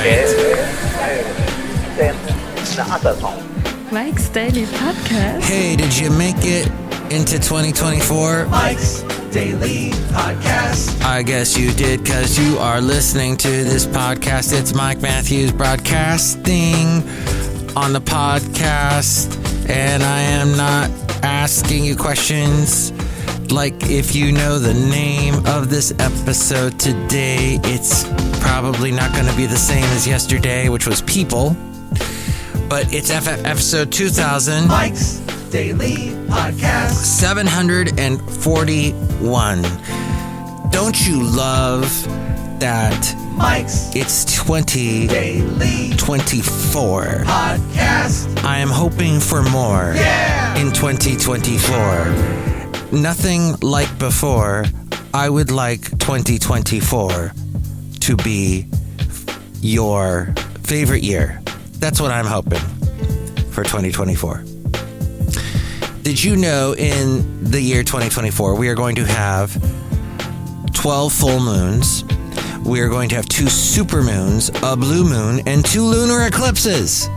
Mike's Daily Podcast. Hey, did you make it into 2024? Mike's Daily Podcast. I guess you did, because you are listening to this podcast. It's Mike Matthews broadcasting on the podcast, and I am not asking you questions like if you know the name of this episode today. It's probably not going to be the same as yesterday, which was people, but it's episode 2000. Mike's Daily Podcast. 741. Don't you love that? Mike's It's 2024. Podcast. I am hoping for more in 2024. Nothing like before. I would like 2024 to be your favorite year. That's what I'm hoping for 2024. Did you know in the year 2024, we are going to have 12 full moons. We are going to have 2 supermoons, a blue moon, and 2 lunar eclipses.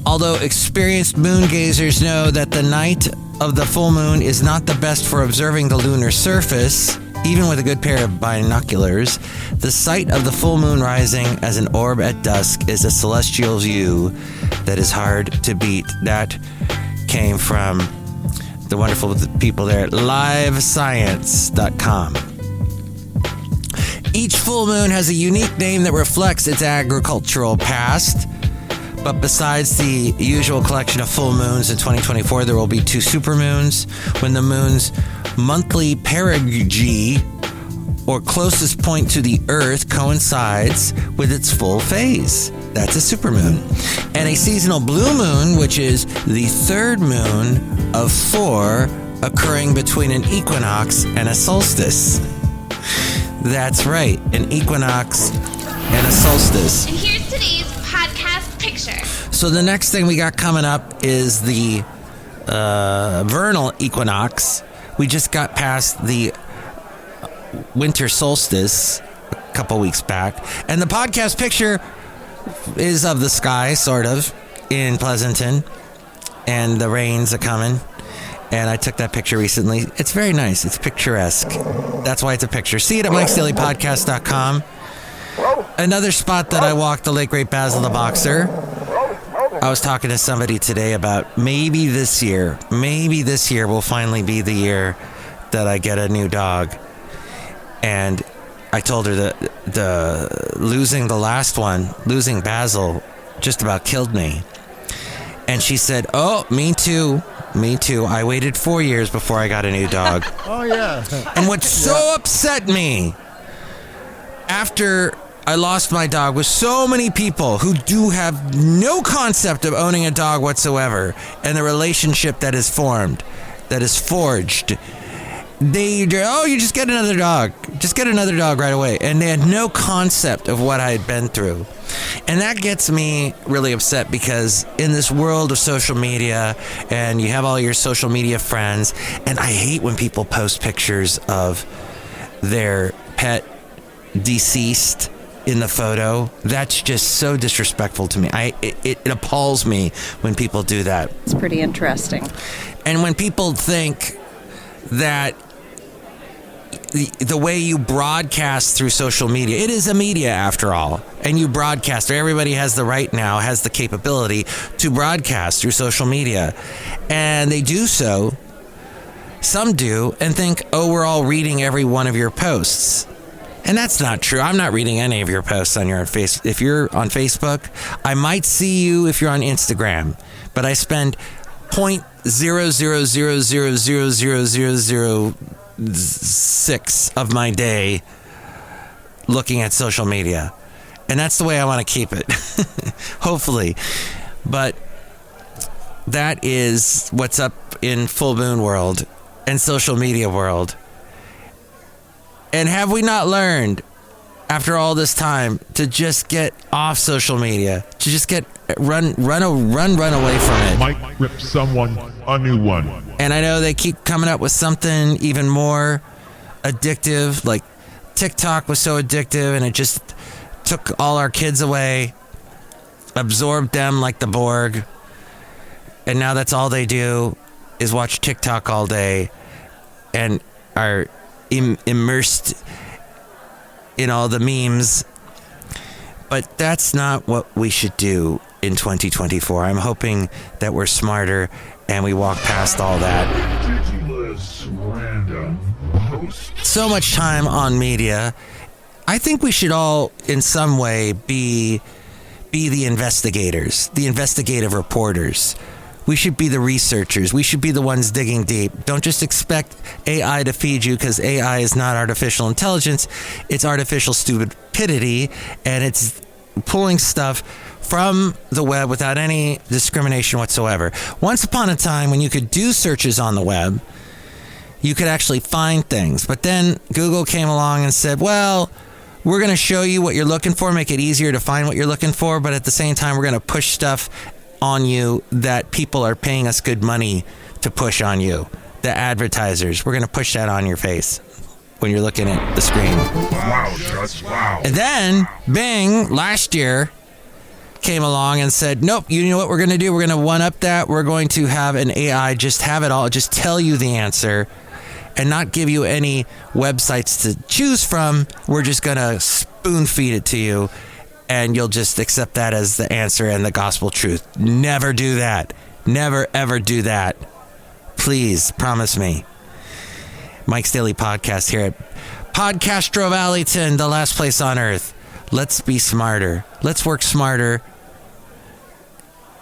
Although experienced moon gazers know that the night of the full moon is not the best for observing the lunar surface, even with a good pair of binoculars, the sight of the full moon rising as an orb at dusk is a celestial view that is hard to beat. That came from the wonderful people there at livescience.com. Each full moon has a unique name that reflects its agricultural past. But besides the usual collection of full moons in 2024, there will be 2 supermoons when the moon's monthly perigee, or closest point to the Earth, coincides with its full phase. That's a supermoon. And a seasonal blue moon, which is the 3rd moon of 4 occurring between an equinox and a solstice. That's right, an equinox and a solstice. And here's today's podcast picture. So the next thing we got coming up is the vernal equinox. We just got past the winter solstice a couple weeks back. And the podcast picture is of the sky, sort of, in Pleasanton. And the rains are coming. And I took that picture recently. It's very nice. It's picturesque. That's why it's a picture. See it at MikesDailyPodcast.com. Another spot that I walked, the late great Basil the Boxer. I was talking to somebody today about maybe this year will finally be the year that I get a new dog. And I told her that losing Basil just about killed me. And she said, "Oh, me too. I waited 4 years before I got a new dog." Oh, yeah. And what so upset me after I lost my dog was so many people who do have no concept of owning a dog whatsoever, and the relationship that is formed, that is forged. You just get another dog. Just get another dog right away. And they had no concept of what I had been through. And that gets me really upset, because in this world of social media, and you have all your social media friends, and I hate when people post pictures of their pet deceased in the photo. That's just so disrespectful to me. It appalls me when people do that. It's pretty interesting. And when people think that the way you broadcast through social media, it is a media after all, and you broadcast. Everybody has the right now, has the capability to broadcast through social media, and they do so. Some do, and think, oh, we're all reading every one of your posts. And that's not true. I'm not reading any of your posts on your face. If you're on Facebook, I might see you if you're on Instagram, but I spend 0.000000006 of my day looking at social media. And that's the way I want to keep it. Hopefully. But that is what's up in full moon world and social media world. And have we not learned, after all this time, to just get off social media, to just run away from it? Might rip someone a new one. And I know they keep coming up with something even more addictive, like TikTok was so addictive, and it just took all our kids away, absorbed them like the Borg, and now that's all they do is watch TikTok all day and are immersed in all the memes. But that's not what we should do in 2024. I'm hoping that we're smarter and we walk past all that. Ridiculous random post. So much time on media. I think we should all, in some way, be the investigators, the investigative reporters. We should be the researchers. We should be the ones digging deep. Don't just expect AI to feed you, because AI is not artificial intelligence. It's artificial stupidity, and it's pulling stuff from the web without any discrimination whatsoever. Once upon a time, when you could do searches on the web, you could actually find things. But then Google came along and said, well, we're going to show you what you're looking for, make it easier to find what you're looking for, but at the same time, we're going to push stuff on you that people are paying us good money to push on you. The advertisers, we're going to push that on your face when you're looking at the screen. Wow, just wow. And then Bing last year came along and said, nope, you know what we're going to do? We're going to one-up that. We're going to have an AI just have it all, just tell you the answer and not give you any websites to choose from. We're just going to spoon feed it to you, and you'll just accept that as the answer and the gospel truth. Never do that. Never, ever do that. Please, promise me. Mike's Daily Podcast here at Podcastro Valentino, the last place on earth. Let's be smarter. Let's work smarter.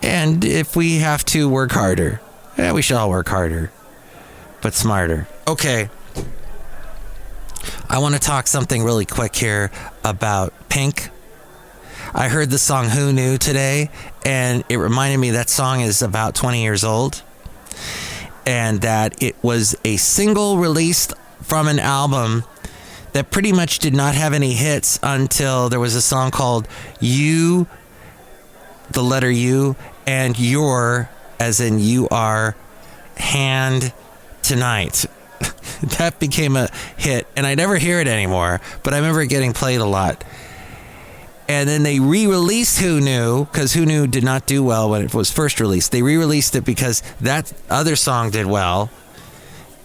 And if we have to, work harder. Yeah, we should all work harder, but smarter. Okay. I want to talk something really quick here about Pink. I heard the song Who Knew today, and it reminded me that song is about 20 years old, and that it was a single released from an album that pretty much did not have any hits until there was a song called You, the letter U, and Your, as in you are, hand tonight. That became a hit, and I never hear it anymore, but I remember it getting played a lot. And then they re-released Who Knew, because Who Knew did not do well when it was first released. They re-released it because that other song did well,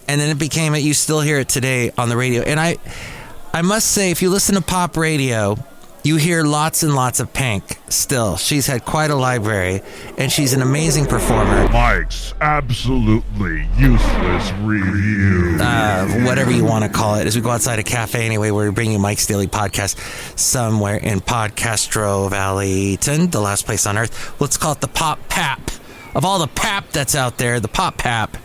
and then it became it. You still hear it today on the radio. And I must say, if you listen to pop radio, you hear lots and lots of Pink still. She's had quite a library, and she's an amazing performer. Mike's absolutely useless review. Whatever you want to call it. As we go outside a Café Anyway, where we bring you Mike's Daily Podcast somewhere in Podcastro Valentino, the last place on earth. Let's call it the Pop Pap. Of all the pap that's out there, the Pop Pap,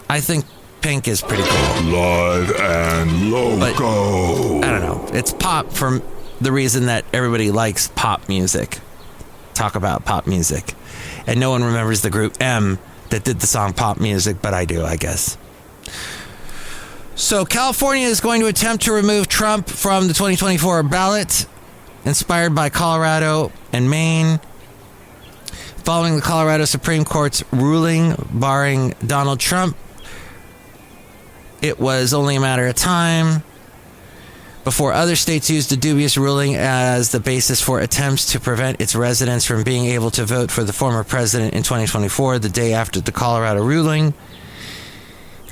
I think Pink is pretty cool. Blood and Loco. But, I don't know. It's pop for the reason that everybody likes pop music. Talk about pop music. And no one remembers the group M that did the song Pop Music, but I do, I guess. So California is going to attempt to remove Trump from the 2024 ballot, inspired by Colorado and Maine. Following the Colorado Supreme Court's ruling barring Donald Trump, it was only a matter of time before other states used the dubious ruling as the basis for attempts to prevent its residents from being able to vote for the former president in 2024, the day after the Colorado ruling.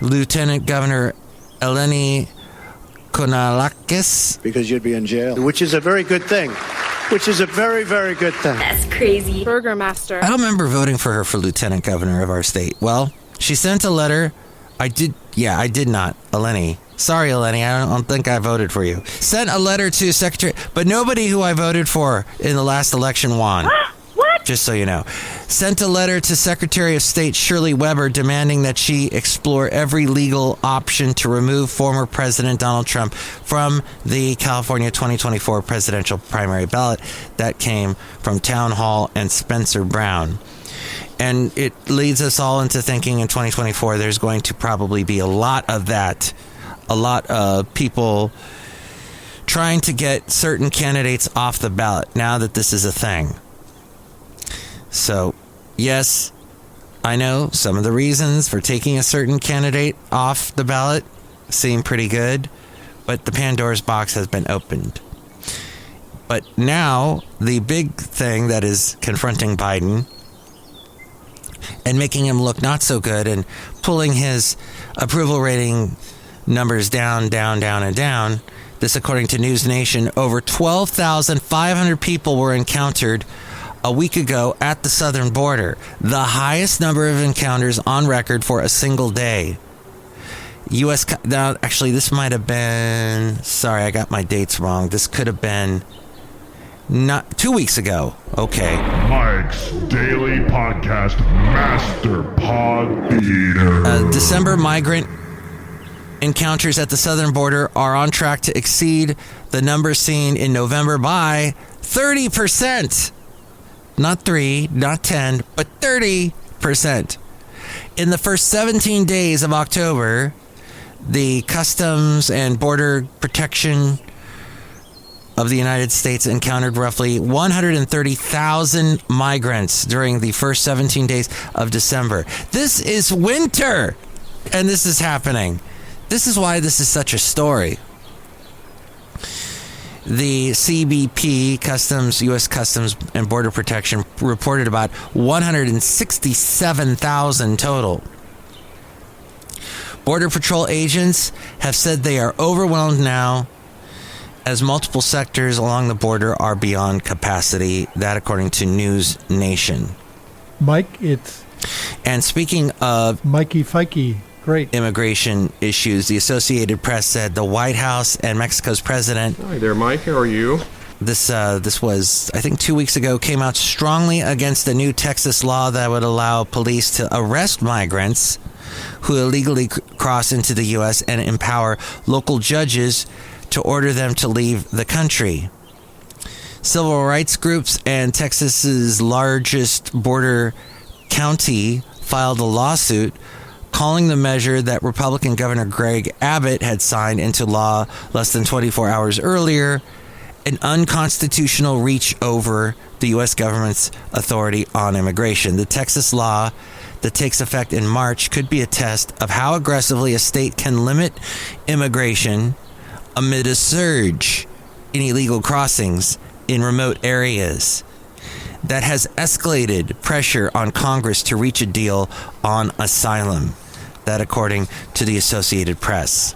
Lieutenant Governor Eleni Kounalakis. Because you'd be in jail, which is a very good thing. Which is a very, very good thing. That's crazy. Burgermaster. I don't remember voting for her for lieutenant governor of our state. Well, she sent a letter. I did not. Eleni. Sorry, Eleni. I don't think I voted for you. Sent a letter to Secretary, but nobody who I voted for in the last election won. What? Just so you know. Sent a letter to Secretary of State Shirley Weber demanding that she explore every legal option to remove former President Donald Trump from the California 2024 presidential primary ballot. That came from Town Hall and Spencer Brown. And it leads us all into thinking in 2024 there's going to probably be a lot of that. A lot of people trying to get certain candidates off the ballot now that this is a thing. So, yes, I know some of the reasons for taking a certain candidate off the ballot seem pretty good, but the Pandora's box has been opened. But now, the big thing that is confronting Biden and making him look not so good and pulling his approval rating numbers down, and down. This, according to News Nation, over 12,500 people were encountered a week ago at the southern border, the highest number of encounters on record for a single day. Now, actually, this might have been... Sorry, I got my dates wrong. This could have been... Not 2 weeks ago. Okay. Mike's Daily Podcast Master Pod Beater. December migrant encounters at the southern border are on track to exceed the numbers seen in November by 30%. Not 3, not 10, but 30%. In the first 17 days of October, the Customs and Border Protection of the United States encountered roughly 130,000 migrants during the first 17 days of December. This is winter, and this is happening. This is why this is such a story. The CBP, U.S. Customs and Border Protection, reported about 167,000 total. Border Patrol agents have said they are overwhelmed now as multiple sectors along the border are beyond capacity. That, according to News Nation. Mike, it's... And speaking of... Mikey Fikey. Great. Immigration issues, the Associated Press said the White House and Mexico's president... Hi there, Mike. How are you? This was, I think, 2 weeks ago, came out strongly against a new Texas law that would allow police to arrest migrants who illegally cross into the U.S. and empower local judges to order them to leave the country. Civil rights groups and Texas's largest border county filed a lawsuit calling the measure that Republican Governor Greg Abbott had signed into law less than 24 hours earlier an unconstitutional reach over the U.S. government's authority on immigration. The Texas law that takes effect in March could be a test of how aggressively a state can limit immigration amid a surge in illegal crossings in remote areas that has escalated pressure on Congress to reach a deal on asylum. That, according to the Associated Press.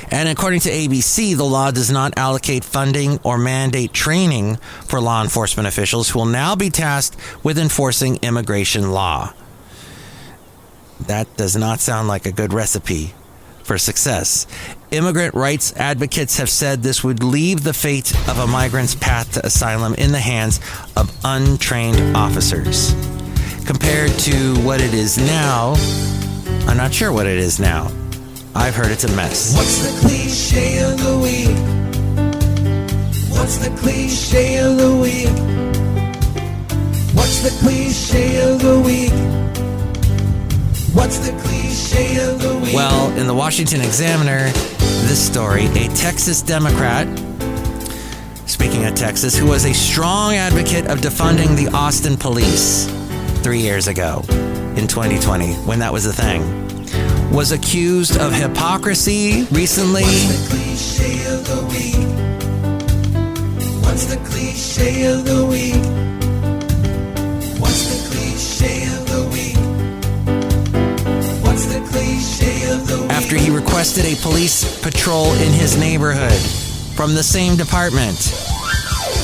And according to ABC, the law does not allocate funding or mandate training for law enforcement officials who will now be tasked with enforcing immigration law. That does not sound like a good recipe for success. Immigrant rights advocates have said this would leave the fate of a migrant's path to asylum in the hands of untrained officers. Compared to what it is now, I'm not sure what it is now. I've heard it's a mess. What's the cliche of the week? What's the cliche of the week? What's the cliche of the week? What's the cliche of the week? Well, in the Washington Examiner, this story, a Texas Democrat, speaking of Texas, who was a strong advocate of defunding the Austin police 3 years ago in 2020, when that was a thing, was accused of hypocrisy recently. What's the cliche of the week? What's the cliche of the week? What's the cliche of the week? What's the cliche of the week? After he requested a police patrol in his neighborhood from the same department.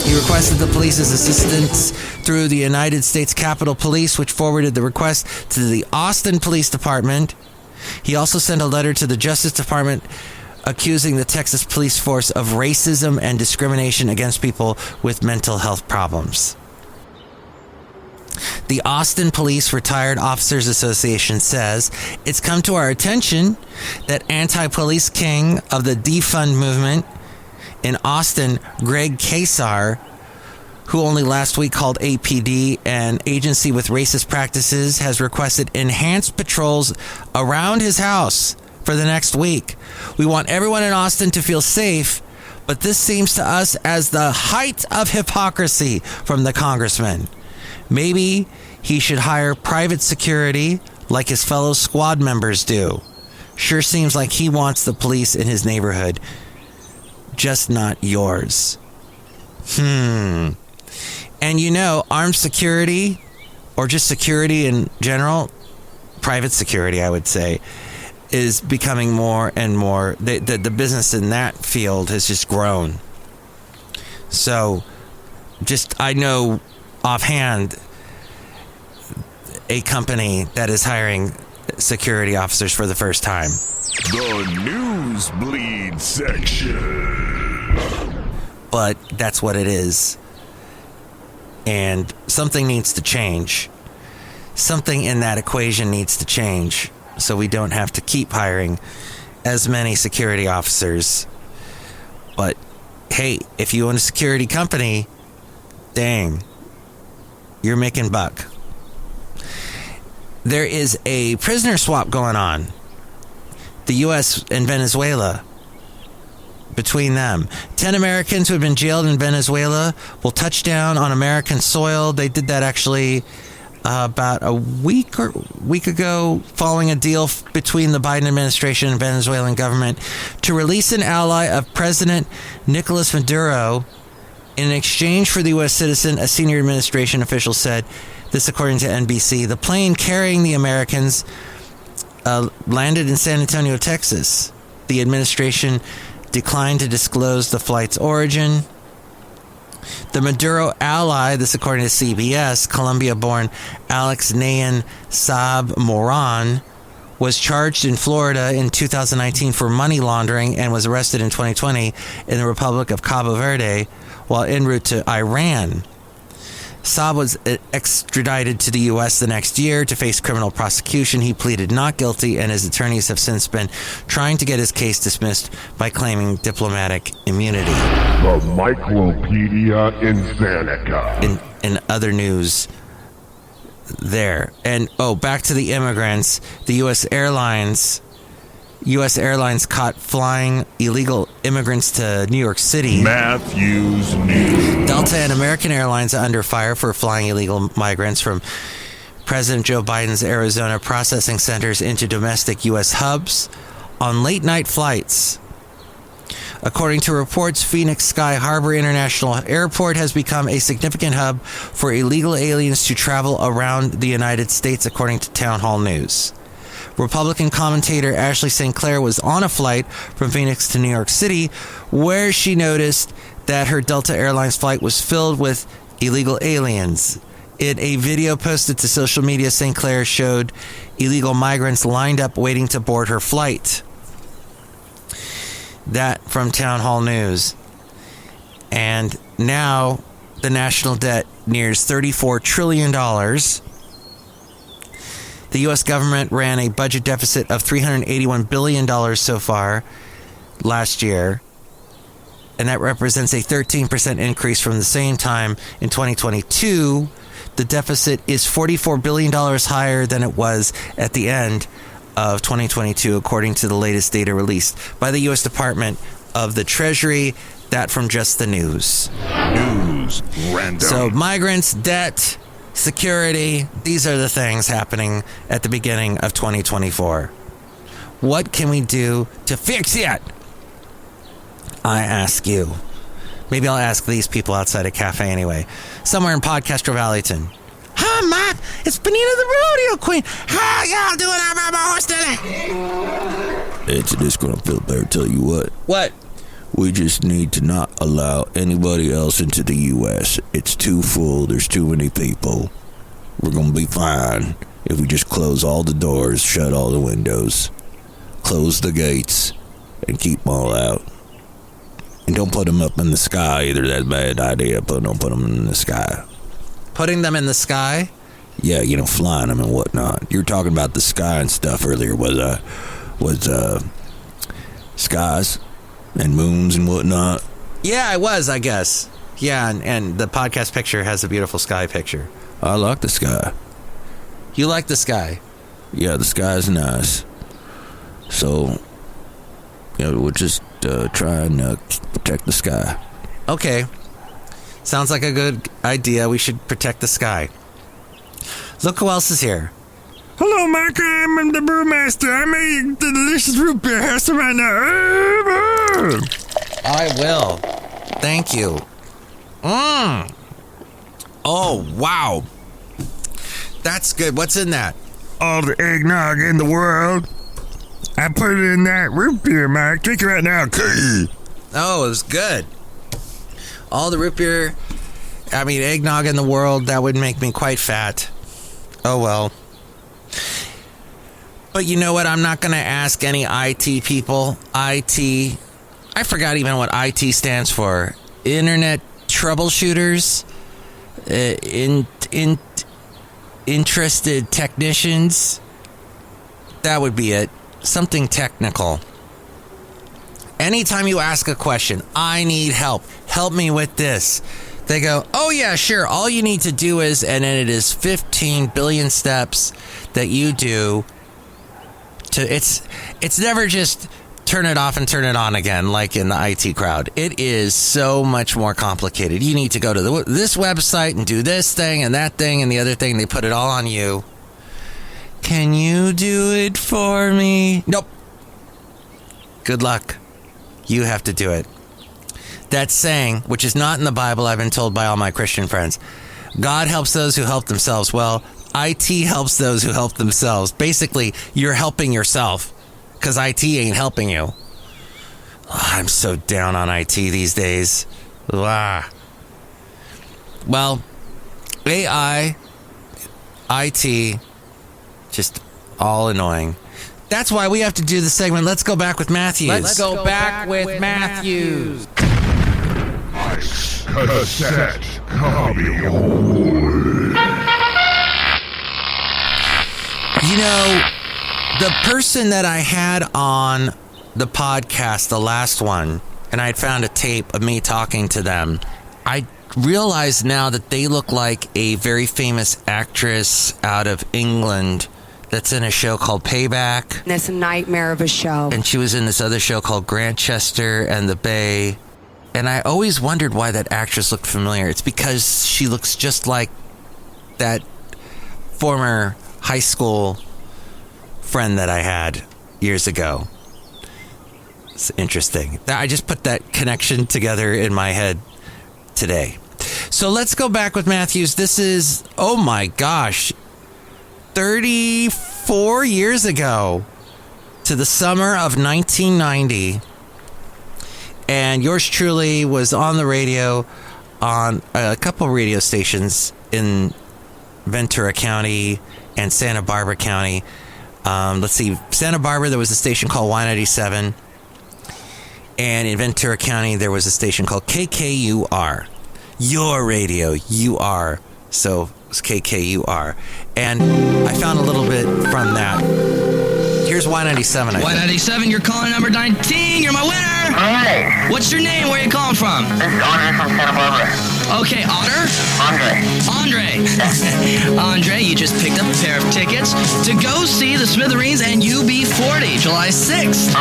He requested the police's assistance through the United States Capitol Police, which forwarded the request to the Austin Police Department. He also sent a letter to the Justice Department accusing the Texas police force of racism and discrimination against people with mental health problems. The Austin Police Retired Officers Association says it's come to our attention that anti-police king of the defund movement in Austin, Greg Kasar, who only last week called APD an agency with racist practices, has requested enhanced patrols around his house for the next week. We want everyone in Austin to feel safe, but this seems to us as the height of hypocrisy from the congressman. Maybe he should hire private security like his fellow squad members do. Sure seems like he wants the police in his neighborhood just not yours. And armed security, or just security in general, private security, I would say, is becoming more and more, the business in that field has just grown. So, I know offhand a company that is hiring security officers for the first time. The Newsbleed section. But that's what it is. And something needs to change. Something in that equation needs to change so we don't have to keep hiring as many security officers. But hey, if you own a security company, dang, you're making buck. There is a prisoner swap going on. The U.S. and Venezuela. Between them, 10 Americans who have been jailed in Venezuela will touch down on American soil. They did that actually about a week ago, following a deal between the Biden administration and Venezuelan government to release an ally of President Nicolas Maduro in exchange for the U.S. citizen. A senior administration official said this, according to NBC. The plane carrying the Americans landed in San Antonio, Texas. The administration declined to disclose the flight's origin. The Maduro ally, this according to CBS, Colombia-born Alex Nayan Saab Moran, was charged in Florida in 2019 for money laundering and was arrested in 2020 in the Republic of Cabo Verde while en route to Iran. Saab was extradited to the U.S. the next year to face criminal prosecution. He pleaded not guilty, and his attorneys have since been trying to get his case dismissed by claiming diplomatic immunity. The Myclopedia Insanika. In other news there. And, back to the immigrants. The U.S. Airlines caught flying illegal immigrants to New York City. Matthews News. Delta and American Airlines are under fire for flying illegal migrants from President Joe Biden's Arizona processing centers into domestic U.S. hubs on late-night flights. According to reports, Phoenix Sky Harbor International Airport has become a significant hub for illegal aliens to travel around the United States, according to Town Hall News. Republican commentator Ashley St. Clair was on a flight from Phoenix to New York City where she noticed that her Delta Airlines flight was filled with illegal aliens. In a video posted to social media, St. Clair showed illegal migrants lined up waiting to board her flight. That from Town Hall News. And now the national debt nears $34 trillion. The U.S. government ran a budget deficit of $381 billion so far last year, and that represents a 13% increase from the same time in 2022. The deficit is $44 billion higher than it was at the end of 2022, according to the latest data released by the U.S. Department of the Treasury. That from Just the News. News random. So migrants, debt, security, these are the things happening at the beginning of 2024. What can we do to fix it? I ask you. Maybe I'll ask these people outside a Café Anyway, somewhere in Podcastro Valleyton. Hi, Mike. It's Benita the Rodeo Queen. How y'all doing out by my horse today? It's a Disgruntled Fiddle Player. Tell you what. What? We just need to not allow anybody else into the U.S. It's too full. There's too many people. We're going to be fine if we just close all the doors, shut all the windows, close the gates, and keep them all out. And don't put them up in the sky either. That's a bad idea. Don't put them in the sky. Putting them in the sky? Yeah, flying them and whatnot. You were talking about the sky and stuff earlier. Was skies and moons and whatnot? Yeah, I was, I guess. Yeah, and the podcast picture has a beautiful sky picture. I like the sky. You like the sky? Yeah, the sky's nice. So, we'll just try and protect the sky. Okay. Sounds like a good idea. We should protect the sky. Look who else is here. Hello, Mike. I'm the Brewmaster. I made the delicious root beer. Have some right now. I will. Thank you. Oh, wow. That's good. What's in that? All the eggnog in the world. I put it in that root beer, Mike. Drink it right now. Oh, it was good. All the root beer, eggnog in the world, that would make me quite fat. Oh, well. But you know what? I'm not going to ask any IT people. IT, I forgot even what IT stands for. Internet troubleshooters, interested technicians. That would be it. Something technical. Anytime you ask a question, I need help. Help me with this. They go, oh yeah, sure. All you need to do is, and then it is 15 billion steps that you do. It's never just turn it off and turn it on again, like in the IT crowd. It is so much more complicated. You need to go to this website and do this thing and that thing and the other thing. They put it all on you. Can you do it for me? Nope. Good luck. You have to do it. That saying, which is not in the Bible, I've been told by all my Christian friends. God helps those who help themselves. Well, IT helps those who help themselves. Basically, you're helping yourself because IT ain't helping you. Oh, I'm so down on IT these days. Well, AI, IT, just all annoying. That's why we have to do the segment, Let's Go Back with Matthews. Let's go back with Matthews. Cassette Copy. You know, the person that I had on the podcast, the last one, and I had found a tape of me talking to them, I realize now that they look like a very famous actress out of England that's in a show called Payback. It's a nightmare of a show. And she was in this other show called Grantchester and the Bay. And I always wondered why that actress looked familiar. It's because she looks just like that former high school friend that I had years ago. It's interesting. I just put that connection together in my head today. So let's go back with Matthews. This is, oh my gosh, 34 years ago to the summer of 1990. And yours truly was on the radio on a couple radio stations in Ventura County and Santa Barbara County. Let's see, Santa Barbara, there was a station called Y97. And in Ventura County, there was a station called KKUR. Your radio, you are. So it was KKUR. And I found a little bit from that. Here's Y97. Y97, you're calling number 19. You're my winner. Hi. What's your name? Where are you calling from? This is Andre from Santa Barbara. Okay, Otter? Andre. Andre, you just picked up a pair of tickets to go see the Smithereens and UB40, July 6th.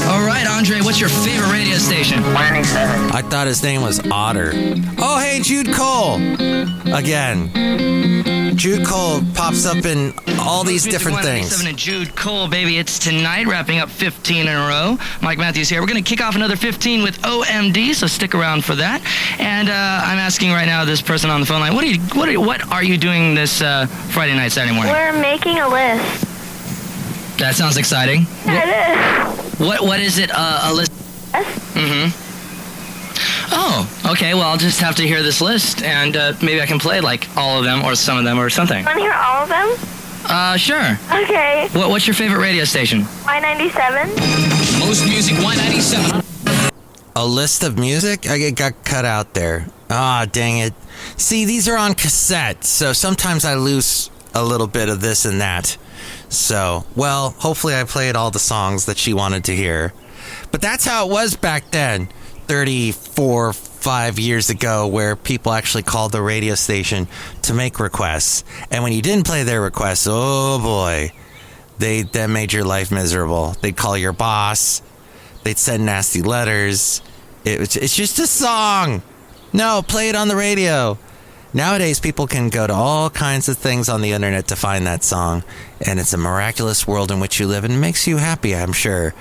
All right, Andre, what's your favorite radio station? Y97. I thought his name was Otter. Oh, hey, Jude Cole. Again. Jude Cole pops up in all these different things. 197 and Jude Cole, baby. It's tonight, wrapping up 15 in a row. Mike Matthews here. We're going to kick off another 15 with OMD, so stick around for that. And I'm asking right now this person on the phone line, what are you doing this Friday night, Saturday morning? We're making a list. That sounds exciting. Yeah, it is. What is it? A list? Yes. Mm-hmm. Oh, okay. Well, I'll just have to hear this list, and maybe I can play like all of them or some of them or something. Want to hear all of them? Sure. Okay. What's your favorite radio station? Y97. Most music, Y97. A list of music? I got cut out there. Ah, dang it. See, these are on cassette, so sometimes I lose a little bit of this and that. So, well, hopefully I played all the songs that she wanted to hear. But that's how it was back then, 5 years ago, where people actually called the radio station to make requests. And when you didn't play their requests, oh boy, that made your life miserable. They'd call your boss. They'd send nasty letters. It's just a song. No, play it on the radio. Nowadays, people can go to all kinds of things on the internet to find that song. And it's a miraculous world in which you live. And it makes you happy, I'm sure,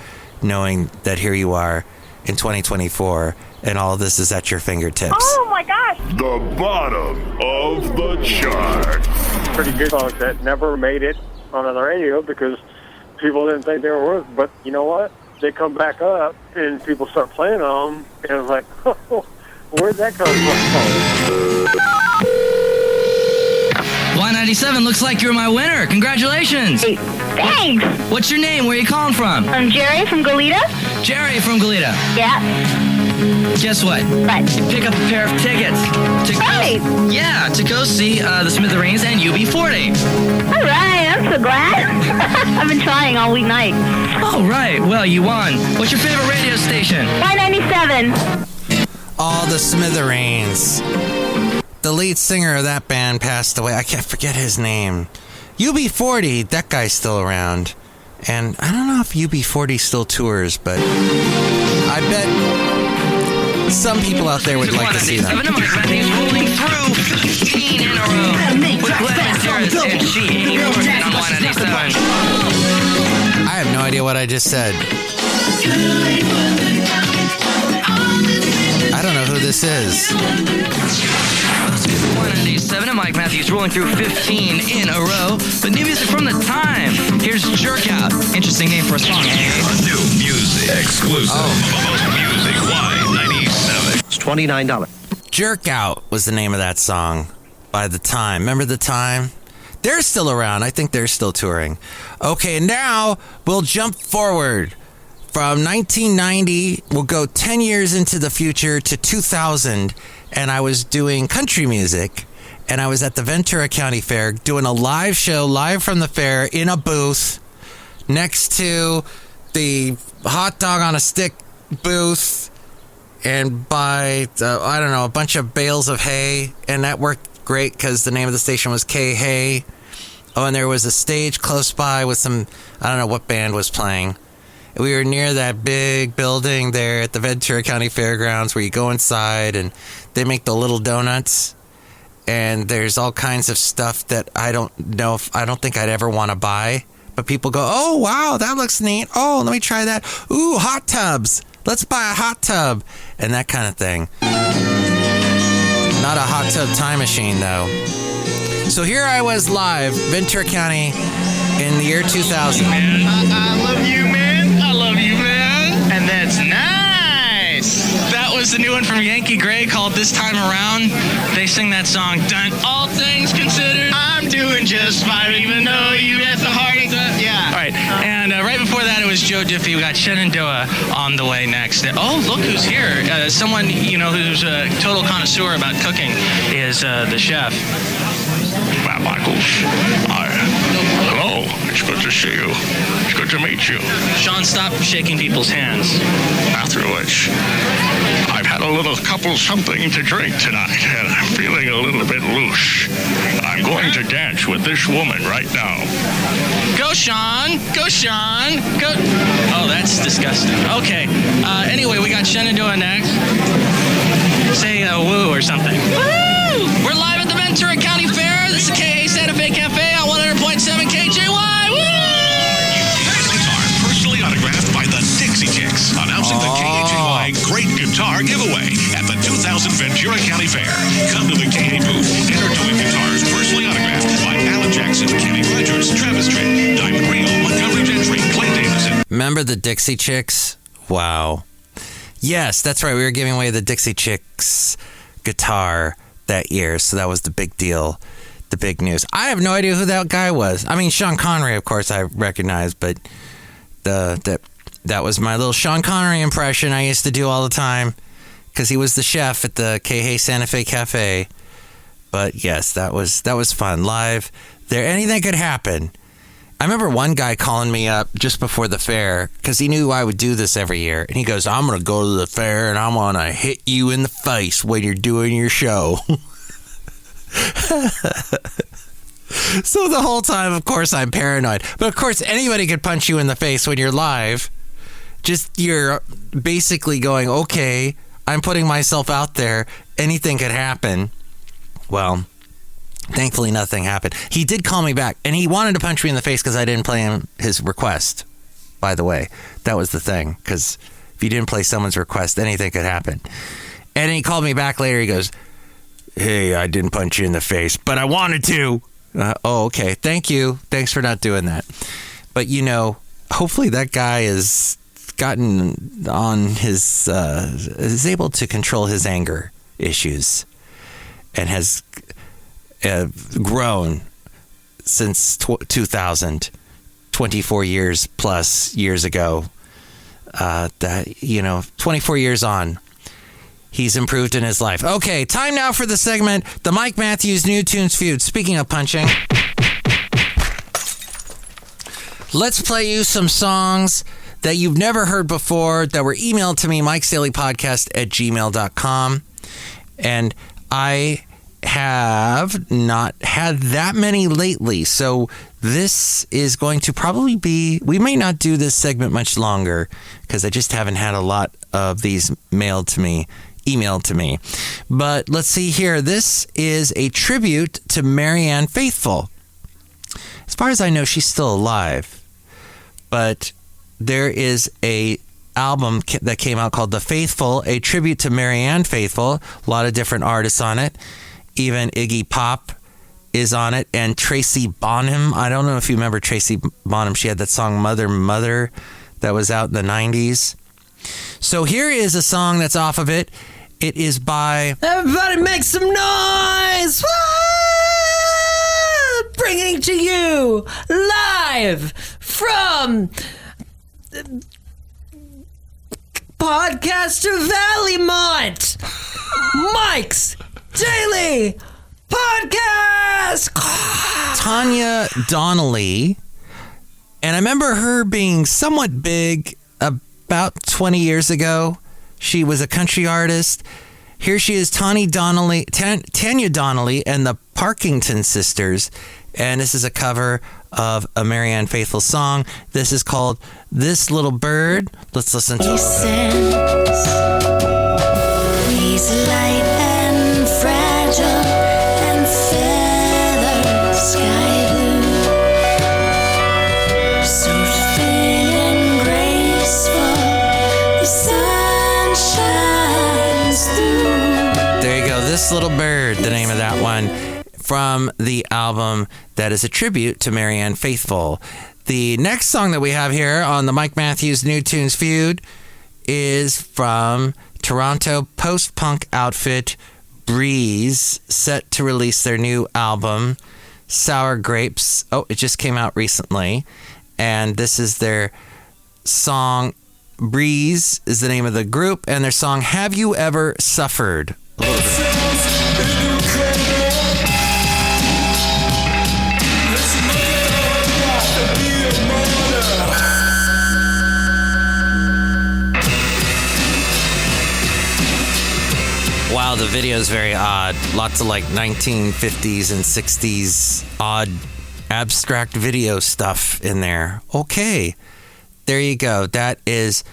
knowing that here you are in 2024, and all of this is at your fingertips. Oh my gosh! The bottom of the chart. Pretty good songs that never made it on the radio because people didn't think they were worth it. But you know what? They come back up and people start playing them, and it's like, oh, where'd that come from? Y97, looks like you're my winner. Congratulations. Hey, thanks. What's your name? Where are you calling from? I'm Jerry from Goleta. Jerry from Goleta. Yeah. Guess what? What? You pick up a pair of tickets. To go see the Smithereens and UB40. All right, I'm so glad. I've been trying all week night. All right, well, you won. What's your favorite radio station? Y97. All the Smithereens. The lead singer of that band passed away. I can't forget his name. UB40, that guy's still around. And I don't know if UB40 still tours, but I bet some people out there would like to see them. Rolling through 15 in a row with Glenn Harris and she on 197. I have no idea what I just said. I don't know who this is. 197 and Mike Matthews rolling through 15 in a row. But new music from the time. Here's Jerk Out. Interesting name for a song. New music. Exclusive. Music Y97. It's $29. Jerk Out was the name of that song by The Time. Remember The Time? They're still around. I think they're still touring. Okay, now we'll jump forward. From 1990, we'll go 10 years into the future to 2000, and I was doing country music, and I was at the Ventura County Fair doing a live show, live from the fair, in a booth, next to the hot dog on a stick booth, and by, I don't know, a bunch of bales of hay, and that worked great because the name of the station was K Hay. Oh, and there was a stage close by with some, I don't know what band was playing. We were near that big building there at the Ventura County Fairgrounds where you go inside and they make the little donuts. And there's all kinds of stuff that I don't think I'd ever want to buy. But people go, oh, wow, that looks neat. Oh, let me try that. Ooh, hot tubs. Let's buy a hot tub. And that kind of thing. Not a hot tub time machine, though. So here I was live, Ventura County, in the year 2000. I love you, man. I love you, man. And that's nice. That was the new one from Yankee Grey called This Time Around. They sing that song, done all things considered. I'm doing just fine, even though you got the heart. Yeah. All right. And right before that, it was Joe Diffie. We got Shenandoah on the way next. Oh, look who's here. Someone, who's a total connoisseur about cooking is the chef. Matt Michaels. Hello. It's good to see you. It's good to meet you. Sean, stop shaking people's hands. After which, I've had a little couple something to drink tonight, and I'm feeling a little bit loose. I'm going to dance with this woman right now. Go, Sean. Go, Sean. Go. Oh, that's disgusting. Okay. Anyway, we got Shenandoah next. Say woo or something. Woo! We're live at the Ventura County Fair. This is KA Santa Fe Cafe on 100.7 KJY. Woo! Guitar personally autographed by the Dixie Chicks, announcing the KHY Great Guitar Giveaway at the 2000 Ventura County Fair. Come to the KA booth. Enter to win guitars personally autographed by Alan Jackson, Kenny Rogers, Travis Tritt, Diamond Rio, Montgomery Gentry, Clay Davison. Remember the Dixie Chicks? Wow. Yes, that's right. We were giving away the Dixie Chicks guitar that year, so that was the big deal, the big news. I have no idea who that guy was. I mean, Sean Connery, of course, I recognize, but that was my little Sean Connery impression I used to do all the time because he was the chef at the K Santa Fe Cafe. But yes, that was fun. Live there, anything could happen. I remember one guy calling me up just before the fair because he knew I would do this every year. And he goes, I'm going to go to the fair and I'm going to hit you in the face when you're doing your show. So the whole time, of course, I'm paranoid. But of course, anybody could punch you in the face when you're live. Just you're basically going, okay, I'm putting myself out there. Anything could happen. Well, thankfully, nothing happened. He did call me back, and he wanted to punch me in the face because I didn't play him his request, by the way. That was the thing, because If you didn't play someone's request, anything could happen. And then he called me back later. He goes, hey, I didn't punch you in the face, but I wanted to. Oh, okay. Thank you. Thanks for not doing that. But, hopefully that guy has gotten on is able to control his anger issues and has grown since 2000, 24 years plus years ago. 24 years on, he's improved in his life. Okay, time now for the segment, the Mike Matthews New Tunes Feud. Speaking of punching, let's play you some songs that you've never heard before that were emailed to me, MikesDailyPodcast@gmail.com. And I have not had that many lately, so this is going to probably be, we may not do this segment much longer because I just haven't had a lot of these emailed to me. But let's see here. This is a tribute to Marianne Faithfull. As far as I know, she's still alive, but there is a album that came out called The Faithful, a tribute to Marianne Faithfull. A lot of different artists on it. Even Iggy Pop is on it, and Tracy Bonham. I don't know if you remember Tracy Bonham. She had that song Mother Mother that was out in the 90s. So here is a song that's off of it. It is by... Everybody make some noise! Woo! Bringing to you live from Podcaster Valleymont, Mike's Daily Podcast. Tanya Donnelly. And I remember her being somewhat big about 20 years ago. She was a country artist. Here she is, Tanya Donnelly and the Parkington Sisters. And this is a cover of a Marianne Faithfull song. This is called This Little Bird. Let's listen to it. He's light and fragile and feathered sky blue, so thin and graceful, the sun shines through. There you go. This Little Bird, the name of that one, from the album that is a tribute to Marianne Faithfull. The next song that we have here on the Mike Matthews New Tunes Feud is from Toronto post-punk outfit Breeze, set to release their new album, Sour Grapes. Oh, it just came out recently. And this is their song, Breeze is the name of the group, and their song, Have You Ever Suffered? A little bit. Wow, the video is very odd. Lots of like 1950s and 60s odd abstract video stuff in there. Okay, there you go. That is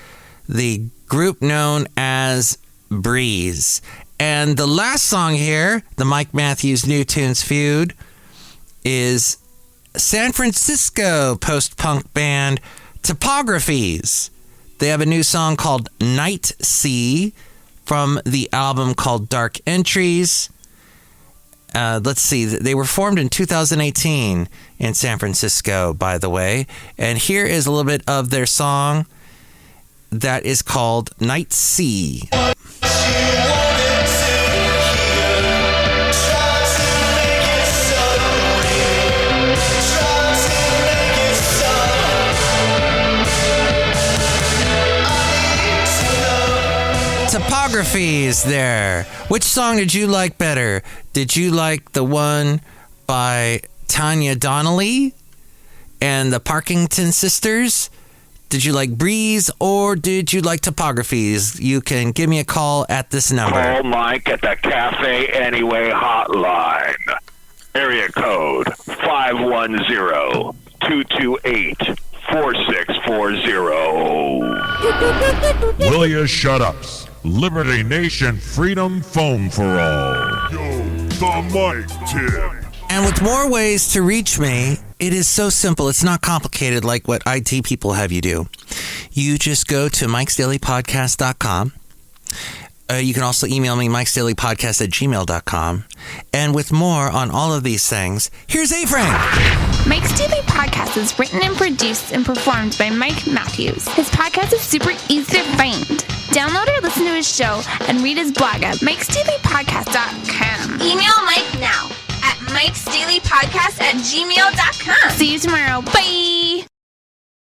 the group known as Breeze. And the last song here, the Mike Matthews New Tunes Feud, is San Francisco post-punk band Topographies. They have a new song called Night Sea from the album called Dark Entries. Let's see, they were formed in 2018 in San Francisco, by the way. And here is a little bit of their song that is called Night Sea. Topographies there. Which song did you like better? Did you like the one by Tanya Donnelly and the Parkington Sisters? Did you like Breeze, or did you like Topographies? You can give me a call at this number. Call Mike at the Café Anyway hotline. Area code 510-228-4640. Will ya shut ups? Liberty Nation Freedom Foam for All. Yo, the Mike Tip. And with more ways to reach me, it is so simple. It's not complicated like what IT people have you do. you just go to MikesDailyPodcast.com. You can also email me, MikesDailyPodcast@gmail.com. And with more on all of these things, here's A-Frame. Mike's Daily Podcast is written and produced and performed by Mike Matthews. His podcast is super easy to find. Download or listen to his show and read his blog at MikesDailyPodcast.com. Email Mike now at MikesDailyPodcast@gmail.com. See you tomorrow. Bye!